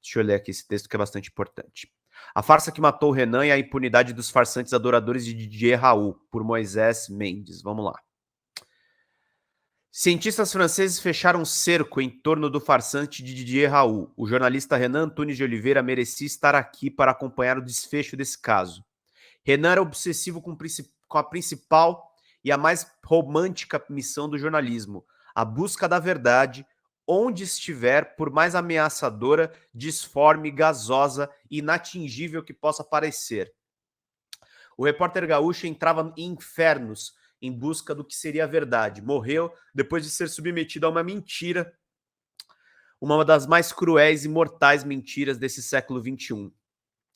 Deixa eu ler aqui esse texto que é bastante importante. A farsa que matou o Renan e a impunidade dos farsantes adoradores de Didier Raoult, por Moisés Mendes. Vamos lá. Cientistas franceses fecharam um cerco em torno do farsante de Didier Raoult. O jornalista Renan Antunes de Oliveira merecia estar aqui para acompanhar o desfecho desse caso. Renan era obsessivo com a principal e a mais romântica missão do jornalismo, a busca da verdade, onde estiver, por mais ameaçadora, disforme, gasosa e inatingível que possa parecer. O repórter gaúcho entrava em infernos em busca do que seria a verdade. Morreu depois de ser submetido a uma mentira, uma das mais cruéis e mortais mentiras desse século XXI.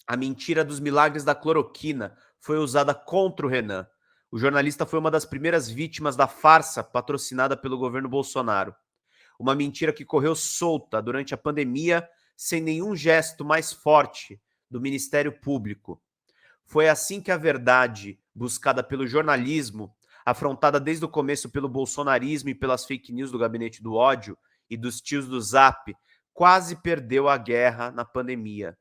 A mentira dos milagres da cloroquina foi usada contra o Renan. O jornalista foi uma das primeiras vítimas da farsa patrocinada pelo governo Bolsonaro. Uma mentira que correu solta durante a pandemia, sem nenhum gesto mais forte do Ministério Público. Foi assim que a verdade, buscada pelo jornalismo, afrontada desde o começo pelo bolsonarismo e pelas fake news do gabinete do ódio e dos tios do Zap, quase perdeu a guerra na pandemia.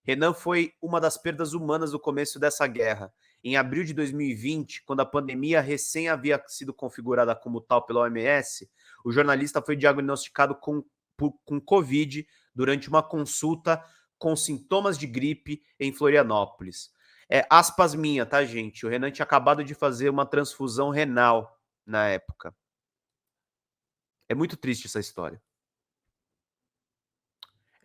Renan foi uma das perdas humanas do começo dessa guerra. Em abril de 2020, quando a pandemia recém havia sido configurada como tal pela OMS, o jornalista foi diagnosticado com Covid durante uma consulta com sintomas de gripe em Florianópolis. Aspas minha, tá, gente? O Renan tinha acabado de fazer uma transfusão renal na época. É muito triste essa história.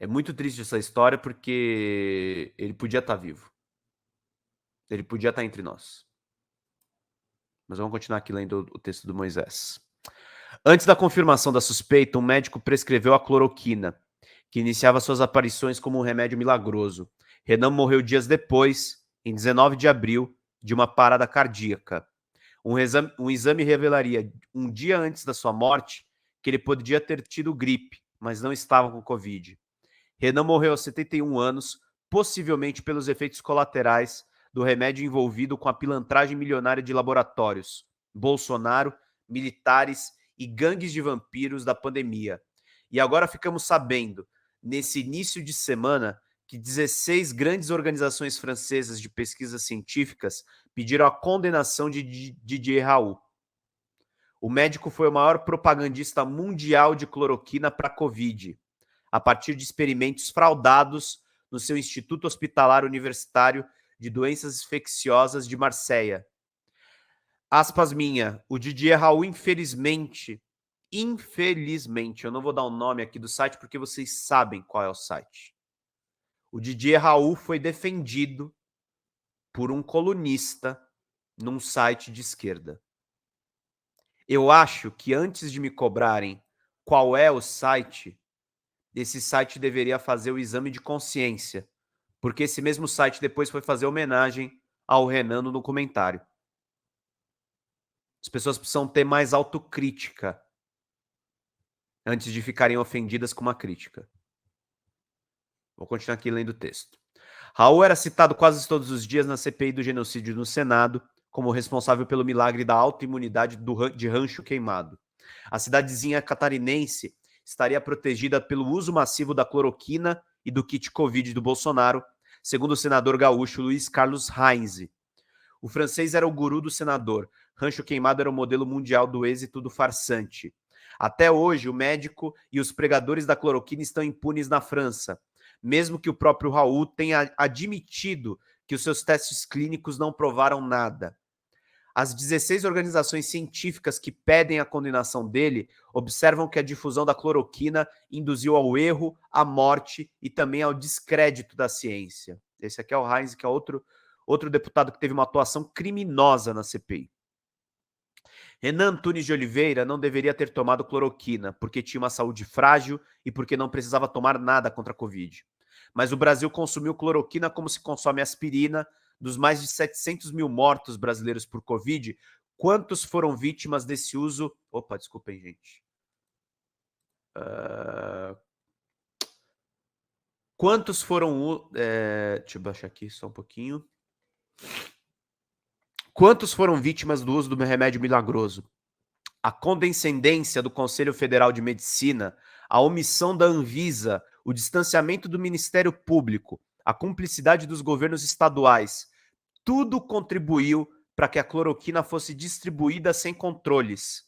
É muito triste essa história porque ele podia estar vivo. Ele podia estar entre nós. Mas vamos continuar aqui lendo o texto do Moisés. Antes da confirmação da suspeita, um médico prescreveu a cloroquina, que iniciava suas aparições como um remédio milagroso. Renan morreu dias depois, em 19 de abril, de uma parada cardíaca. Um exame revelaria, um dia antes da sua morte, que ele podia ter tido gripe, mas não estava com Covid. Renan morreu aos 71 anos, possivelmente pelos efeitos colaterais do remédio envolvido com a pilantragem milionária de laboratórios, Bolsonaro, militares e gangues de vampiros da pandemia. E agora ficamos sabendo, nesse início de semana, que 16 grandes organizações francesas de pesquisas científicas pediram a condenação de Didier Raoult. O médico foi o maior propagandista mundial de cloroquina para a Covid, a partir de experimentos fraudados no seu Instituto Hospitalar Universitário de Doenças Infecciosas de Marseille. Aspas minha, o Didier Raoult, infelizmente, eu não vou dar o nome aqui do site porque vocês sabem qual é o site. O Didier Raoult foi defendido por um colunista num site de esquerda. Eu acho que antes de me cobrarem qual é o site, esse site deveria fazer o exame de consciência, porque esse mesmo site depois foi fazer homenagem ao Renan no comentário. As pessoas precisam ter mais autocrítica antes de ficarem ofendidas com uma crítica. Vou continuar aqui lendo o texto. Raoult era citado quase todos os dias na CPI do genocídio no Senado como responsável pelo milagre da autoimunidade de Rancho Queimado. A cidadezinha catarinense estaria protegida pelo uso massivo da cloroquina e do kit Covid do Bolsonaro, segundo o senador gaúcho Luiz Carlos Reins. O francês era o guru do senador. Rancho Queimado era o modelo mundial do êxito do farsante. Até hoje, o médico e os pregadores da cloroquina estão impunes na França, mesmo que o próprio Raoult tenha admitido que os seus testes clínicos não provaram nada. As 16 organizações científicas que pedem a condenação dele observam que a difusão da cloroquina induziu ao erro, à morte e também ao descrédito da ciência. Esse aqui é o Reins, que é outro deputado que teve uma atuação criminosa na CPI. Renan Antunes de Oliveira não deveria ter tomado cloroquina, porque tinha uma saúde frágil e porque não precisava tomar nada contra a Covid. Mas o Brasil consumiu cloroquina como se consome aspirina. Dos mais de 700 mil mortos brasileiros por Covid, quantos foram vítimas desse uso? Opa, desculpem, gente. Quantos foram... deixa eu baixar aqui só um pouquinho. Quantos foram vítimas do uso do remédio milagroso? A condescendência do Conselho Federal de Medicina a omissão da Anvisa, o distanciamento do Ministério Público, a cumplicidade dos governos estaduais, tudo contribuiu para que a cloroquina fosse distribuída sem controles.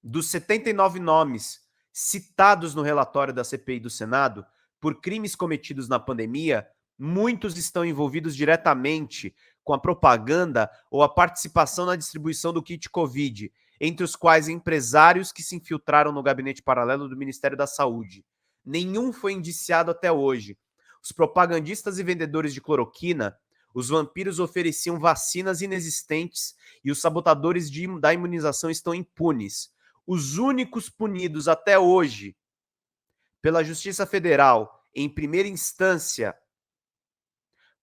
Dos 79 nomes citados no relatório da CPI do Senado por crimes cometidos na pandemia, muitos estão envolvidos diretamente com a propaganda ou a participação na distribuição do kit Covid, entre os quais empresários que se infiltraram no gabinete paralelo do Ministério da Saúde. Nenhum foi indiciado até hoje. Os propagandistas e vendedores de cloroquina, os vampiros ofereciam vacinas inexistentes e os sabotadores da imunização estão impunes. Os únicos punidos até hoje pela Justiça Federal, em primeira instância,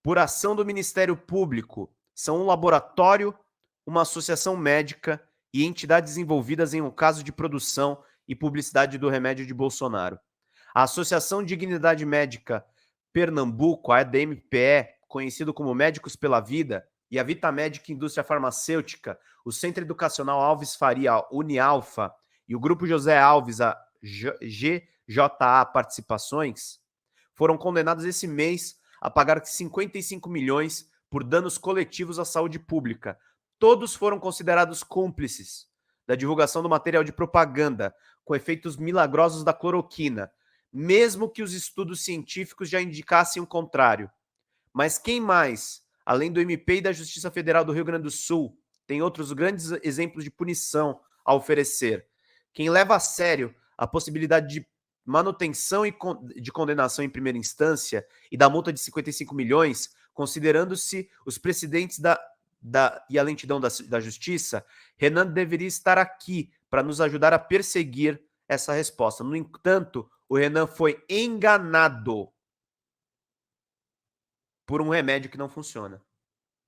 por ação do Ministério Público, são um laboratório, uma associação médica e entidades envolvidas em um caso de produção e publicidade do remédio de Bolsonaro. A Associação Dignidade Médica Pernambuco, a ADMPE, conhecido como Médicos pela Vida, e a Vitamédica Indústria Farmacêutica, o Centro Educacional Alves Faria, Unialfa, e o Grupo José Alves, a GJA Participações, foram condenados esse mês a pagar 55 milhões por danos coletivos à saúde pública. Todos foram considerados cúmplices da divulgação do material de propaganda com efeitos milagrosos da cloroquina, mesmo que os estudos científicos já indicassem o contrário. Mas quem mais, além do MP e da Justiça Federal do Rio Grande do Sul, tem outros grandes exemplos de punição a oferecer? Quem leva a sério a possibilidade de manutenção e de condenação em primeira instância e da multa de 55 milhões, considerando-se os precedentes e a lentidão da justiça, Renan deveria estar aqui para nos ajudar a perseguir essa resposta. No entanto, o Renan foi enganado por um remédio que não funciona.